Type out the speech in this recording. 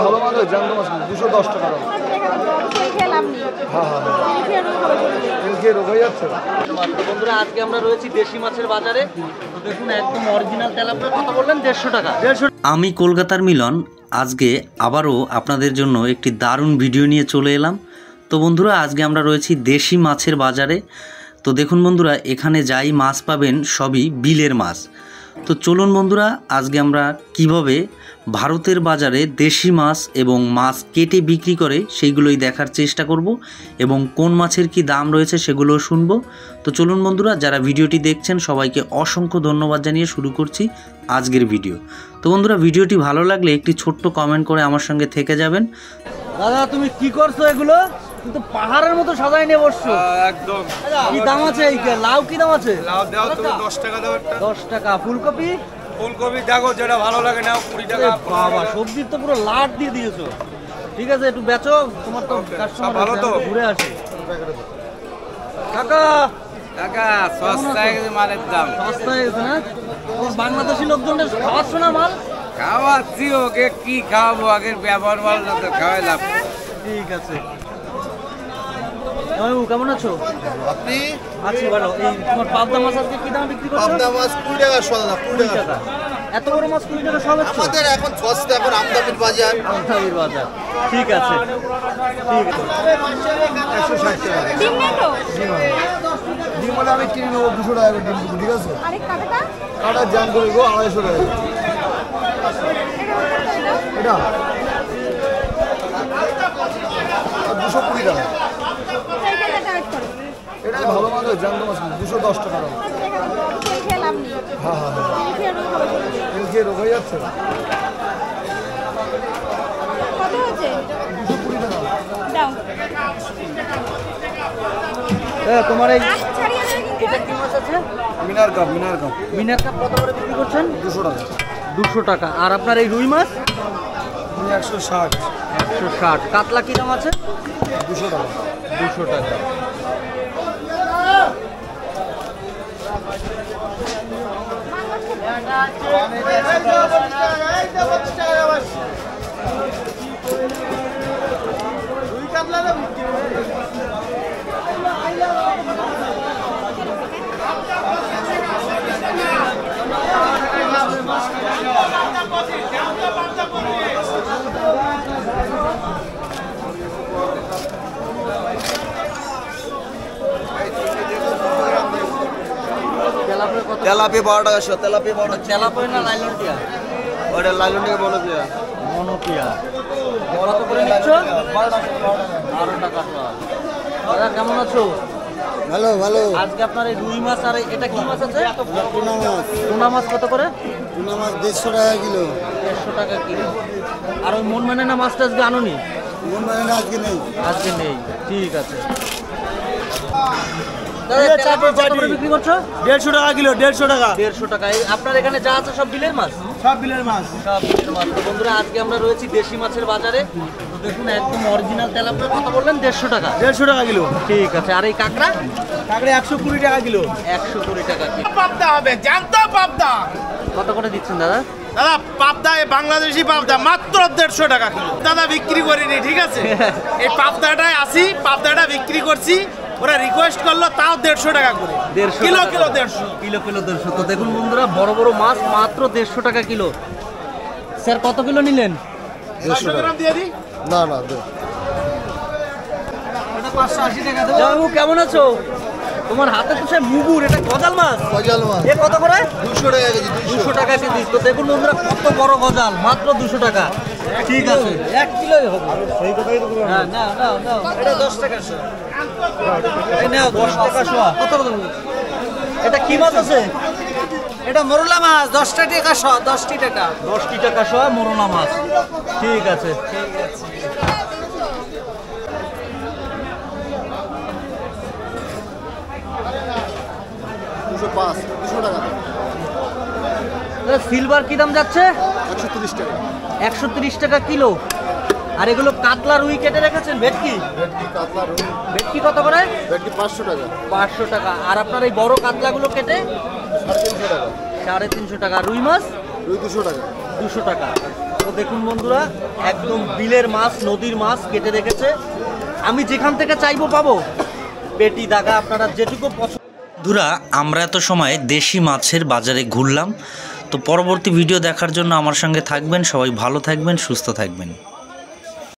ভালো মাছ জ্যান্ত মাছ 210 টাকা। বন্ধুরা আজকে আমরা রয়েছি দেশি মাছের বাজারে। তো দেখুন একদম অরিজিনাল তেলাপিয়া কত বললেন? 150 টাকা। আমি কলকাতার মিলন আজকে আবারও আপনাদের জন্য একটি দারুণ ভিডিও নিয়ে চলে এলাম। তো বন্ধুরা আজকে আমরা রয়েছি দেশি মাছের বাজারে। তো দেখুন বন্ধুরা এখানে যাই মাছ পাবেন সবই বিলের মাছ। তো চলুন বন্ধুরা আজকে আমরা কিভাবে ভারতের বাজারে দেশি মাছ এবং মাছ কেটে বিক্রি করে সেইগুলোই দেখার চেষ্টা করব এবং কোন মাছের কি দাম রয়েছে সেগুলোও শুনবো। তো চলুন বন্ধুরা যারা ভিডিওটি দেখছেন সবাইকে অসংখ্য ধন্যবাদ জানিয়ে শুরু করছি আজকের ভিডিও। তো বন্ধুরা ভিডিওটি ভালো লাগলে একটি ছোট্ট কমেন্ট করে আমার সঙ্গে থেকে যাবেন। দাদা তুমি কি করছো? এগুলো কিন্তু পাহাড়ের মতো সাজাই নিয়ে বসছো একদম। কি দাম আছে? এই লাউ কি দাম আছে? লাউ দাও তুমি 10 টাকা দাও একটা। 10 টাকা। ফুলকপি? ফুলকপি দেখো যেটা ভালো লাগে নাও 20 টাকা। বাবা সবজির তো পুরো লাট দিয়ে দিয়েছো। ঠিক আছে একটু বেচো, তোমার তো কাস্টমার ভালো তো ঘুরে আসে। কাকা টাকা সস্তায় মালের দাম। সস্তা হয়ে গেছে না? তোমার বাংলাদেশি লোকজনের খাওয়াচ্ছ না মাল? খাওয়াচ্ছি, ওকে কি খাওয়াবো, আগের ব্যবহার ভালো না তো খাওয়াইলাম। ঠিক আছে। কেমন আছো? আপনি? আছি ভালো। এই তোমার পাবদা মাছ আজকে কি দামে বিক্রি করছো? পাবদা মাছ 20 টাকা সদা, 20 টাকা। এত বড় মাছ 20 টাকা সব হচ্ছে? আমাদের এখন সস্তা, এখন আমদানির বাজার। আমদানির বাজার। ঠিক আছে। ঠিক আছে। 160 টাকা। ডিম নেই তো? ডিম হলে আমি কিনে নেবো 200 টাকা করে ডিম, ঠিক আছে? আরে কাটাটা? কাটা জাম করে গো 250 টাকা। এটা 220 টাকা। সেইখানে কাট করো। এটাই ভালো মাছ জ্যান্ত মাছ 210 টাকা। খেলাম নি। হ্যাঁ হ্যাঁ হ্যাঁ। তেল খেয়ে রোগ হয়ে যাচ্ছে। কত হচ্ছে? 220 টাকা। দাও। তোমার এই আজ ছাড়িয়ে দেবে কিন্তু। এটা কি মাছ আছে? মিনার কাপ, মিনার কাপ মিনার কাপ কত করে বিক্রি করছেন? 200 টাকা। 200 টাকা। আর আপনার এই রুই মাছ? 160। 160। কাতলা কি দাম আছে? 200 টাকা। 200 টাকা। তেলাপি 12 টাকা শো, তেলাপি 12 টাকা। তেলাপিয়া না লাইলন টিয়া? ওটা লাইলন থেকে বলো কি? মনোপিয়া। কত করে নিচ্ছ? 12 টাকা। দাদা কেমন আছো? ভালো ভালো। আজকে আপনার এই রুই মাছ আর এটা কি মাছ আছে? টুনা মাছ। টুনা মাছ কত করে? টুনা মাছ 150 টাকা কিলো। 150 টাকা কিলো। আর ওই মন মানে না মাছটা আজকে আনোনি? মন মানে না আজকে নেই। আজকে নেই। ঠিক আছে। দাদা তেলাপিয়া কত করে বিক্রি করছো? 150 টাকা কিলো। 150 টাকা 150 টাকা। এই আপনার এখানে যা আছে সব বিলের মাছ? সব বিলের মাছ। সব বিলের মাছ। তো বন্ধুরা আজকে আমরা রয়েছি দেশি মাছের বাজারে। তো দেখুন একদম অরিজিনাল তেলাপিয়া কত বললেন? 150 টাকা। 150 টাকা কিলো। ঠিক আছে। আর এই কাঁকড়া? কাঁকড়া 120 টাকা কিলো। 120 টাকা কিলো। পাবদা হবে, জানতো পাবদা। কত করে দিচ্ছেন দাদা? দাদা পাবদা এই বাংলাদেশি পাবদা মাত্র 150 টাকা কিলো। দাদা বিক্রি করিনি, ঠিক আছে? এই পাবদাটাই আসি, পাবদাটা বিক্রি করছি। ওরা রিকোয়েস্ট করলো তাও 150 টাকা করে। 150 কিলো টাকা। কিলো 150। Kilo kilo 150। তো দেখুন বন্ধুরা বড় বড় মাছ মাত্র 150 টাকা কিলো। স্যার কত কিলো নিলেন? 150 গ্রাম দিয়ে দিই। না না দে। এটা 580 টাকা দেবো। বাবু কেমন আছো? তোমার হাতে তো সে মুগুর, এটা গজাল মাছ। গজাল মাছ এ কত করে? 200 টাকা কেজি। 200 টাকা কেজি। তো দেখুন বন্ধুরা কত বড় গজাল, মাত্র 200 টাকা। ঠিক আছে 1 কিলোই হবে। সেই কথাই তো বললাম। হ্যাঁ নাও নাও নাও। এটা 10 টাকা শো। এই নাও 10 টাকা শো। কত কত? এটা কি মাছ আছে? এটা মোরলা মাছ 10 টাকা শো। 10 টাকা। 10 টাকা শো মোরলা মাছ। ঠিক আছে। 205, 200 টাকা। সিলভার কি দাম যাচ্ছে? 130 টাকা। 130 টাকা কিলো। আর এগুলো কাতলা রুই কেটে রেখেছেন? ভেটকি? ভেটকি, কাতলা, রুই। ভেটকি কত করে? ভেটকি 500 টাকা। 500 টাকা। আর আপনার এই বড় কাতলাগুলো কেটে? 350 টাকা। 350 টাকা। রুই মাছ? রুই 200 টাকা। 200 টাকা। তো দেখুন বন্ধুরা, একদম বিলের মাছ, নদীর মাছ কেটে রেখেছে। আমি যেখান থেকে চাইবো পাবো। পেটি দাগা আপনারা যেটুকু পছন্দ। বন্ধুরা, আমরা এত সময় দেশি মাছের বাজারে ঘুরলাম। তো পরবর্তী ভিডিও দেখার জন্য আমার সঙ্গে থাকবেন। সবাই ভালো থাকবেন, সুস্থ থাকবেন।